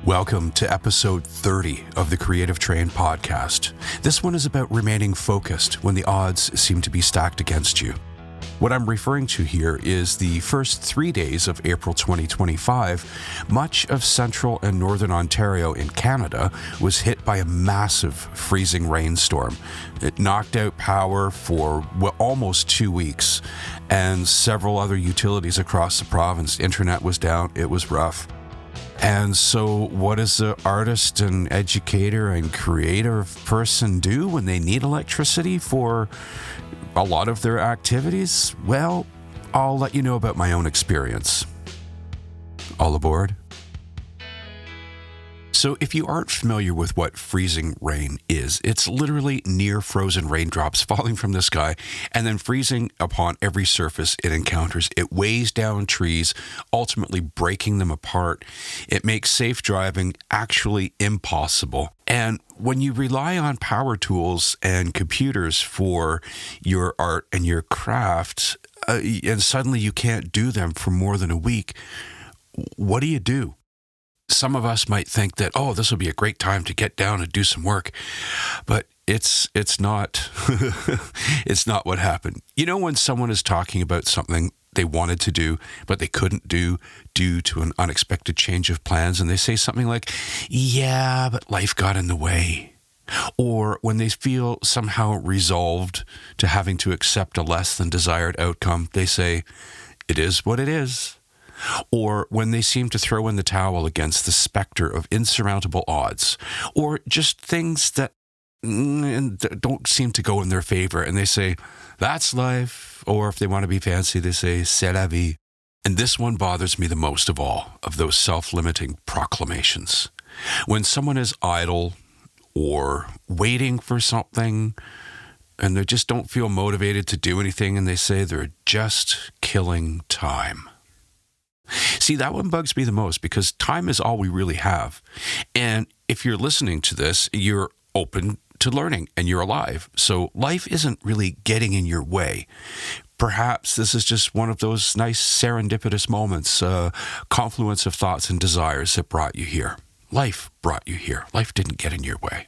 Welcome to episode 30 of the Creative Train podcast. This one is about remaining focused when the odds seem to be stacked against you. What I'm referring to here is the first 3 days of April 2025, much of central and northern Ontario in Canada was hit by a massive freezing rainstorm. It knocked out power for almost 2 weeks, and several other utilities across the province. Internet was down. It was rough. And so what does the artist and educator and creative person do when they need electricity for a lot of their activities? Well, I'll let you know about my own experience. All aboard? So if you aren't familiar with what freezing rain is, it's literally near frozen raindrops falling from the sky and then freezing upon every surface it encounters. It weighs down trees, ultimately breaking them apart. It makes safe driving actually impossible. And when you rely on power tools and computers for your art and your craft, and suddenly you can't do them for more than a week, what do you do? Some of us might think that, this will be a great time to get down and do some work, but it's not. It's not what happened. You know, when someone is talking about something they wanted to do, but they couldn't do due to an unexpected change of plans, and they say something like, yeah, but life got in the way. Or when they feel somehow resolved to having to accept a less than desired outcome, they say, it is what it is. Or when they seem to throw in the towel against the specter of insurmountable odds, or just things that don't seem to go in their favor, and they say, that's life. Or if they want to be fancy, they say, c'est la vie. And this one bothers me the most of all, of those self-limiting proclamations. When someone is idle or waiting for something, and they just don't feel motivated to do anything, and they say they're just killing time. See, that one bugs me the most because time is all we really have. And if you're listening to this, you're open to learning and you're alive. So life isn't really getting in your way. Perhaps this is just one of those nice serendipitous moments, confluence of thoughts and desires that brought you here. Life brought you here. Life didn't get in your way.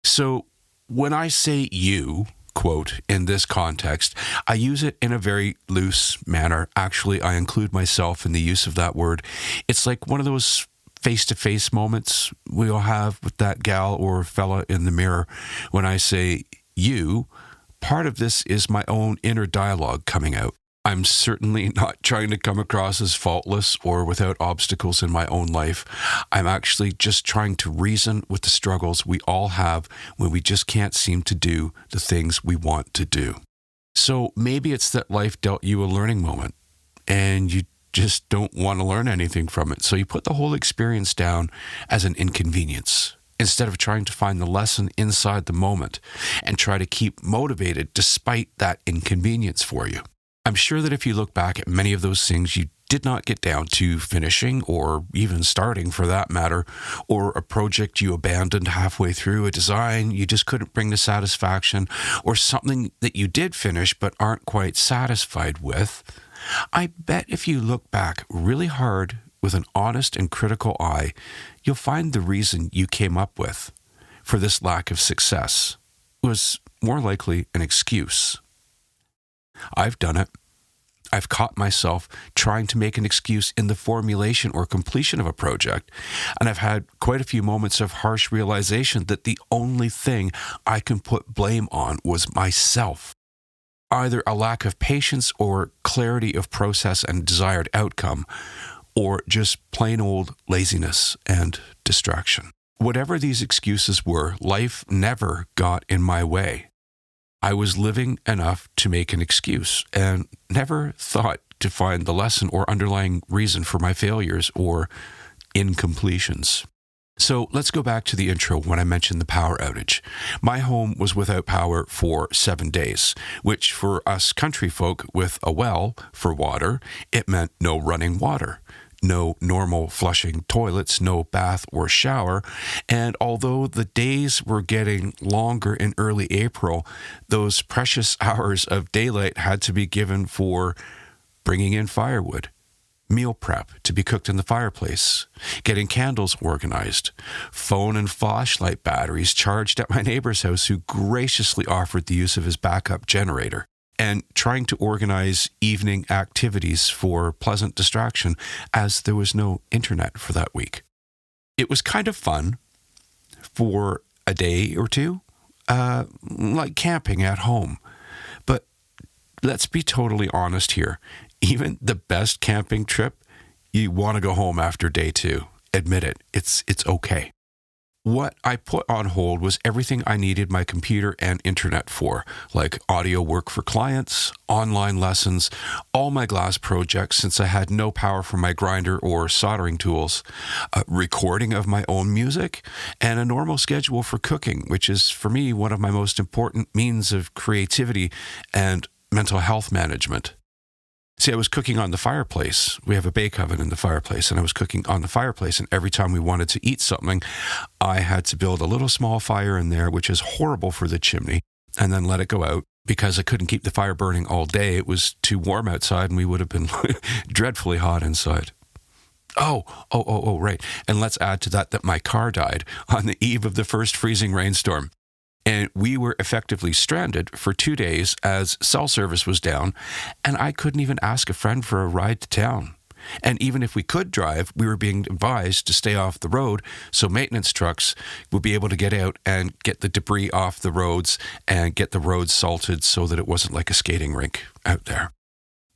So when I say you, quote, in this context, I use it in a very loose manner. Actually, I include myself in the use of that word. It's like one of those face-to-face moments we all have with that gal or fella in the mirror. When I say you, part of this is my own inner dialogue coming out. I'm certainly not trying to come across as faultless or without obstacles in my own life. I'm actually just trying to reason with the struggles we all have when we just can't seem to do the things we want to do. So maybe it's that life dealt you a learning moment and you just don't want to learn anything from it. So you put the whole experience down as an inconvenience instead of trying to find the lesson inside the moment and try to keep motivated despite that inconvenience for you. I'm sure that if you look back at many of those things you did not get down to finishing or even starting for that matter, or a project you abandoned halfway through, a design you just couldn't bring to satisfaction, or something that you did finish but aren't quite satisfied with, I bet if you look back really hard with an honest and critical eye, you'll find the reason you came up with for this lack of success was more likely an excuse. I've done it. I've caught myself trying to make an excuse in the formulation or completion of a project, and I've had quite a few moments of harsh realization that the only thing I can put blame on was myself. Either a lack of patience or clarity of process and desired outcome, or just plain old laziness and distraction. Whatever these excuses were, life never got in my way. I was living enough to make an excuse and never thought to find the lesson or underlying reason for my failures or incompletions. So let's go back to the intro when I mentioned the power outage. My home was without power for 7 days, which for us country folk with a well for water, it meant no running water. No normal flushing toilets, no bath or shower, and although the days were getting longer in early April, those precious hours of daylight had to be given for bringing in firewood, meal prep to be cooked in the fireplace, getting candles organized, phone and flashlight batteries charged at my neighbor's house who graciously offered the use of his backup generator, and trying to organize evening activities for pleasant distraction as there was no internet for that week. It was kind of fun for a day or two, like camping at home. But let's be totally honest here. Even the best camping trip, you want to go home after day 2. Admit it. It's okay. What I put on hold was everything I needed my computer and internet for, like audio work for clients, online lessons, all my glass projects since I had no power for my grinder or soldering tools, recording of my own music, and a normal schedule for cooking, which is for me one of my most important means of creativity and mental health management. See, I was cooking on the fireplace. We have a bake oven in the fireplace, and I was cooking on the fireplace, and every time we wanted to eat something, I had to build a little small fire in there, which is horrible for the chimney, and then let it go out because I couldn't keep the fire burning all day. It was too warm outside, and we would have been dreadfully hot inside. Oh, right. And let's add to that my car died on the eve of the first freezing rainstorm. And we were effectively stranded for 2 days as cell service was down, and I couldn't even ask a friend for a ride to town. And even if we could drive, we were being advised to stay off the road so maintenance trucks would be able to get out and get the debris off the roads and get the roads salted so that it wasn't like a skating rink out there.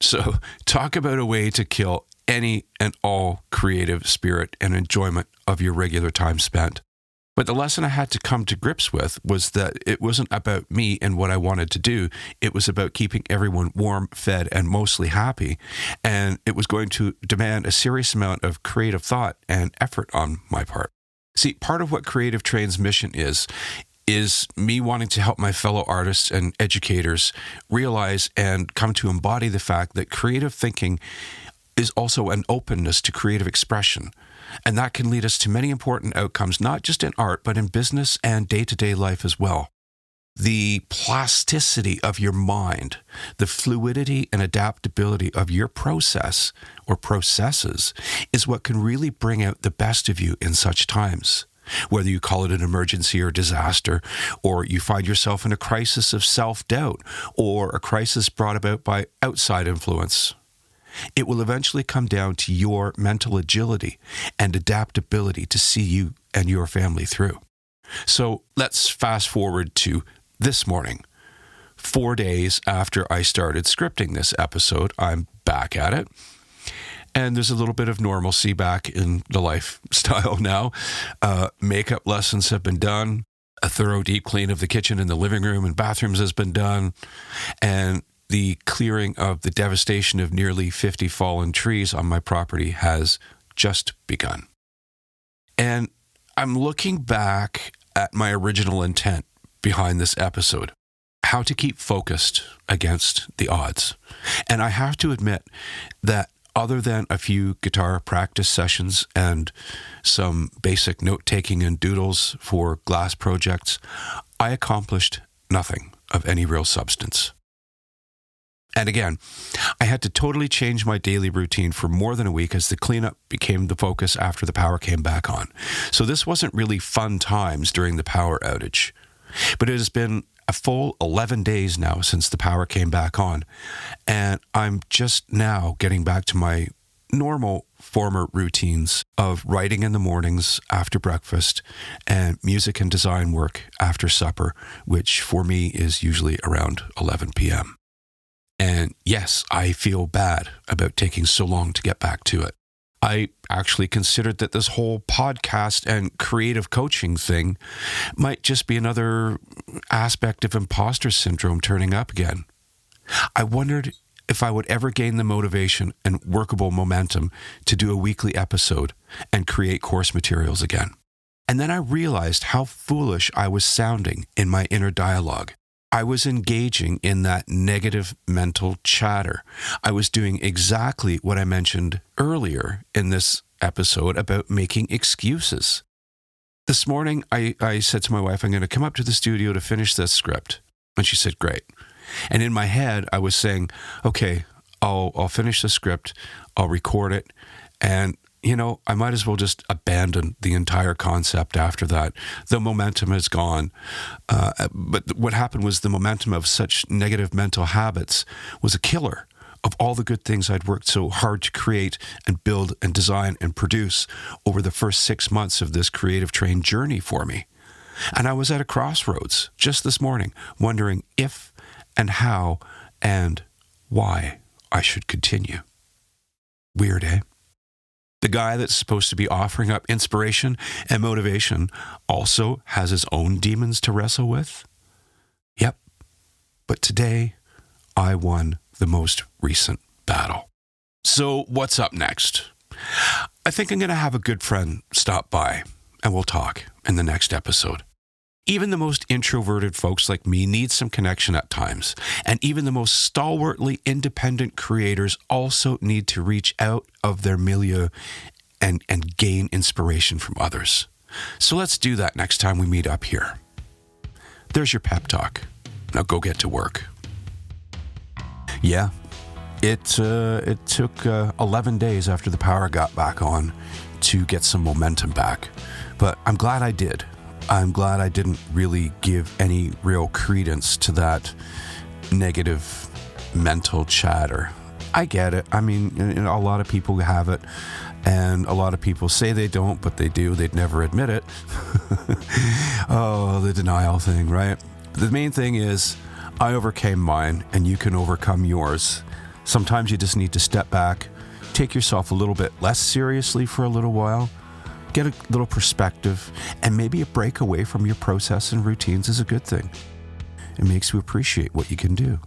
So talk about a way to kill any and all creative spirit and enjoyment of your regular time spent. But the lesson I had to come to grips with was that it wasn't about me and what I wanted to do. It was about keeping everyone warm, fed, and mostly happy. And it was going to demand a serious amount of creative thought and effort on my part. See, part of what Creative Train's mission is me wanting to help my fellow artists and educators realize and come to embody the fact that creative thinking is also an openness to creative expression. And that can lead us to many important outcomes, not just in art, but in business and day-to-day life as well. The plasticity of your mind, the fluidity and adaptability of your process or processes is what can really bring out the best of you in such times. Whether you call it an emergency or disaster, or you find yourself in a crisis of self-doubt, or a crisis brought about by outside influence. It will eventually come down to your mental agility and adaptability to see you and your family through. So let's fast forward to this morning. 4 days after I started scripting this episode, I'm back at it. And there's a little bit of normalcy back in the lifestyle now. Makeup lessons have been done. A thorough deep clean of the kitchen and the living room and bathrooms has been done. And the clearing of the devastation of nearly 50 fallen trees on my property has just begun. And I'm looking back at my original intent behind this episode, how to keep focused against the odds. And I have to admit that other than a few guitar practice sessions and some basic note-taking and doodles for glass projects, I accomplished nothing of any real substance. And again, I had to totally change my daily routine for more than a week as the cleanup became the focus after the power came back on. So this wasn't really fun times during the power outage. But it has been a full 11 days now since the power came back on, and I'm just now getting back to my normal former routines of writing in the mornings after breakfast and music and design work after supper, which for me is usually around 11 p.m. And yes, I feel bad about taking so long to get back to it. I actually considered that this whole podcast and creative coaching thing might just be another aspect of imposter syndrome turning up again. I wondered if I would ever gain the motivation and workable momentum to do a weekly episode and create course materials again. And then I realized how foolish I was sounding in my inner dialogue. I was engaging in that negative mental chatter. I was doing exactly what I mentioned earlier in this episode about making excuses. This morning, I said to my wife, I'm going to come up to the studio to finish this script. And she said, great. And in my head, I was saying, okay, I'll finish the script, I'll record it, and I might as well just abandon the entire concept after that. The momentum is gone. But what happened was the momentum of such negative mental habits was a killer of all the good things I'd worked so hard to create and build and design and produce over the first 6 months of this creative train journey for me. And I was at a crossroads just this morning, wondering if and how and why I should continue. Weird, eh? The guy that's supposed to be offering up inspiration and motivation also has his own demons to wrestle with? Yep. But today, I won the most recent battle. So what's up next? I think I'm going to have a good friend stop by and we'll talk in the next episode. Even the most introverted folks like me need some connection at times. And even the most stalwartly independent creators also need to reach out of their milieu and gain inspiration from others. So let's do that next time we meet up here. There's your pep talk. Now go get to work. Yeah, it took 11 days after the power got back on to get some momentum back. But I'm glad I did. I'm glad I didn't really give any real credence to that negative mental chatter. I get it. I mean, a lot of people have it, and a lot of people say they don't, but they do. They'd never admit it. Oh, the denial thing, right? The main thing is I overcame mine, and you can overcome yours. Sometimes you just need to step back, take yourself a little bit less seriously for a little while, get a little perspective, and maybe a break away from your process and routines is a good thing. It makes you appreciate what you can do.